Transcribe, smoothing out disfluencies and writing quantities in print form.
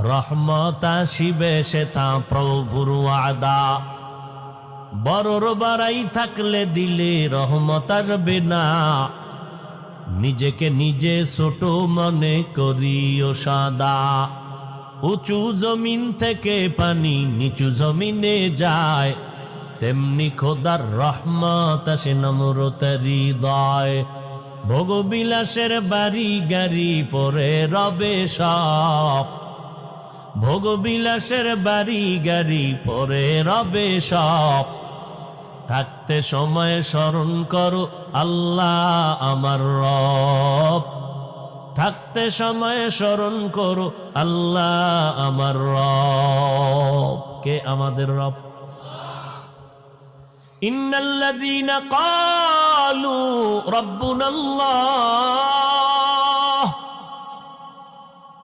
রহমত আসিবে সেটা প্রভুর ওয়াদা। বড়র বাড়াই থাকলে দিলে রহমত আসবে না। নিজেকে নিজে ছোট মনে করিও সাদা। উঁচু জমিন থেকে পানি নিচু জমিনে যায়, তেমনি খোদার রহমত আসে নম্রতার হৃদয়। ভোগবিলাসের বাড়ি গাড়ি পরে রবে সব, ভোগবিলাসের বাড়ি গাড়ি পরে রবে সব। থাকতে সময় স্মরণ করো আল্লাহ আমার রব, থাকতে সময় স্মরণ করো আল্লাহ আমার রব। কে আমাদের রব? ইন্নাল্লাযীনা ক্বালু রাব্বুনাল্লাহ